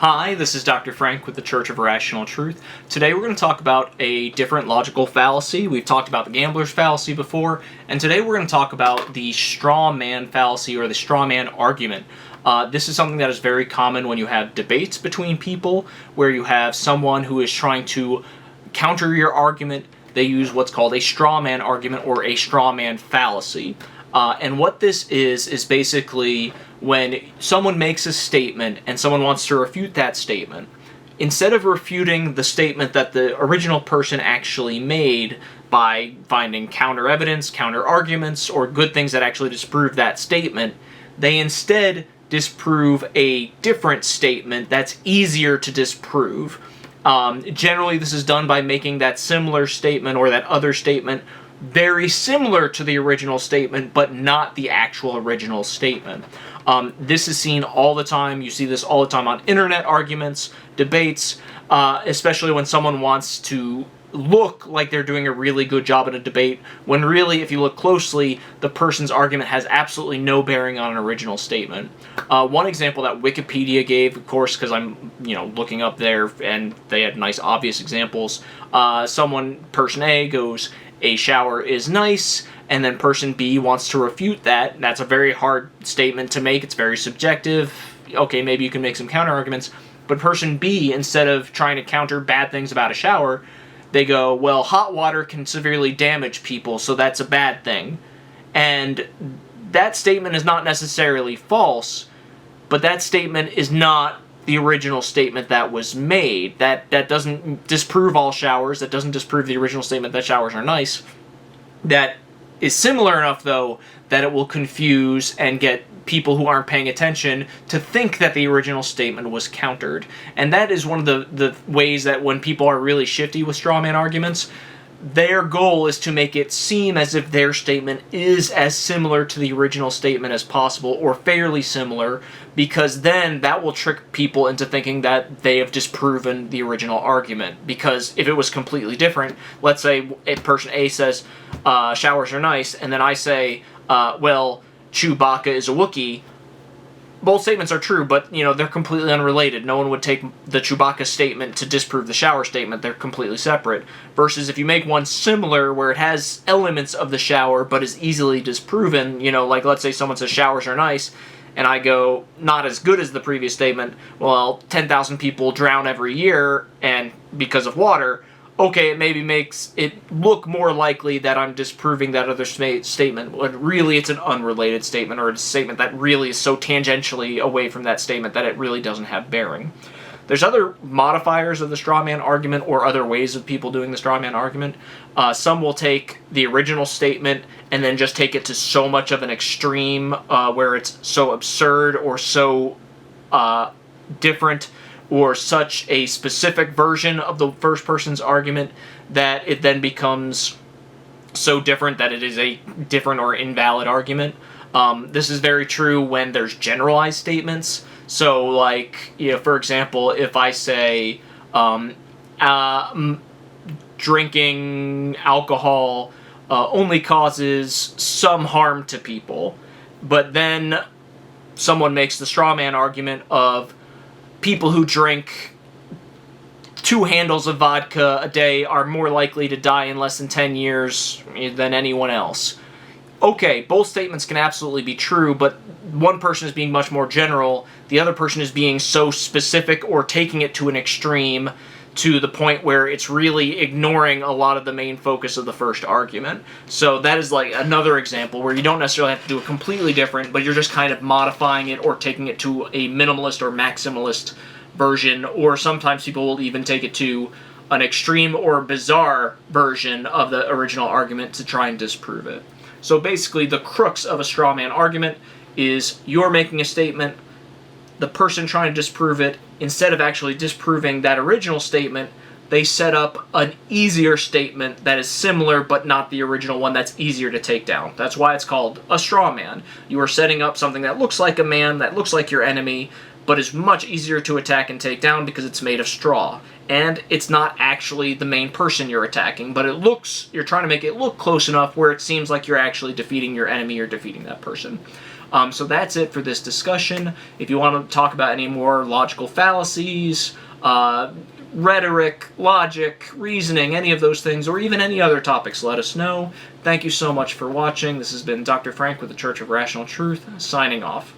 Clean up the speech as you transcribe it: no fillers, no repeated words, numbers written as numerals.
Hi, this is Dr. Frank with the Church of Rational Truth. Today we're going to talk about a different logical fallacy. We've talked about the gambler's fallacy before, and today we're going to talk about the straw man fallacy or the straw man argument. This is something that is very common when you have debates between people, where you have someone who is trying to counter your argument. They use what's called a straw man argument or a straw man fallacy. And what this is basically when someone makes a statement and someone wants to refute that statement, instead of refuting the statement that the original person actually made by finding counter evidence, counter arguments, or good things that actually disprove that statement, they instead disprove a different statement that's easier to disprove. Generally, this is done by making that similar statement or that other statement very similar to the original statement, but not the actual original statement. This is seen all the time. You see this all the time on internet arguments, debates, especially when someone wants to look like they're doing a really good job in a debate, when really, if you look closely, the person's argument has absolutely no bearing on an original statement. One example that Wikipedia gave, of course, because I'm looking up there, and they had nice obvious examples. Person A goes, "A shower is nice," and then person B wants to refute that. That's a very hard statement to make. It's very subjective. Okay, maybe you can make some counter arguments, but person B, instead of trying to counter bad things about a shower, they go, well, hot water can severely damage people, so that's a bad thing. And that statement is not necessarily false, but that statement is not the original statement that was made. That doesn't disprove all showers. That doesn't disprove the original statement that showers are nice. That is similar enough, though, that it will confuse and get people who aren't paying attention to think that the original statement was countered. And that is one of the ways that when people are really shifty with straw man arguments, their goal is to make it seem as if their statement is as similar to the original statement as possible, or fairly similar, because then that will trick people into thinking that they have disproven the original argument. Because if it was completely different, let's say if person A says, showers are nice, and then I say, well, Chewbacca is a Wookiee, both statements are true, but, they're completely unrelated. No one would take the Chewbacca statement to disprove the shower statement. They're completely separate. Versus if you make one similar, where it has elements of the shower, but is easily disproven, like let's say someone says showers are nice, and I go, not as good as the previous statement, well, 10,000 people drown every year, and because of water. Okay, it maybe makes it look more likely that I'm disproving that other statement, but really it's an unrelated statement, or a statement that really is so tangentially away from that statement that it really doesn't have bearing. There's other modifiers of the straw man argument, or other ways of people doing the straw man argument. Some will take the original statement and then just take it to so much of an extreme where it's so absurd or so different, or such a specific version of the first person's argument that it then becomes so different that it is a different or invalid argument. This is very true when there's generalized statements. So, like, for example, if I say, drinking alcohol only causes some harm to people, but then someone makes the straw man argument of people who drink 2 handles of vodka a day are more likely to die in less than 10 years than anyone else. Okay, both statements can absolutely be true, but one person is being much more general, the other person is being so specific or taking it to an extreme to the point where it's really ignoring a lot of the main focus of the first argument. So that is like another example where you don't necessarily have to do it completely different, but you're just kind of modifying it or taking it to a minimalist or maximalist version, or sometimes people will even take it to an extreme or bizarre version of the original argument to try and disprove it. So basically the crux of a straw man argument is you're making a statement, the person trying to disprove it, instead of actually disproving that original statement, they set up an easier statement that is similar but not the original one that's easier to take down. That's why it's called a straw man. You are setting up something that looks like a man, that looks like your enemy, but is much easier to attack and take down because it's made of straw. And it's not actually the main person you're attacking, but you're trying to make it look close enough where it seems like you're actually defeating your enemy or defeating that person. So that's it for this discussion. If you want to talk about any more logical fallacies, rhetoric, logic, reasoning, any of those things, or even any other topics, let us know. Thank you so much for watching. This has been Dr. Frank with the Church of Rational Truth, signing off.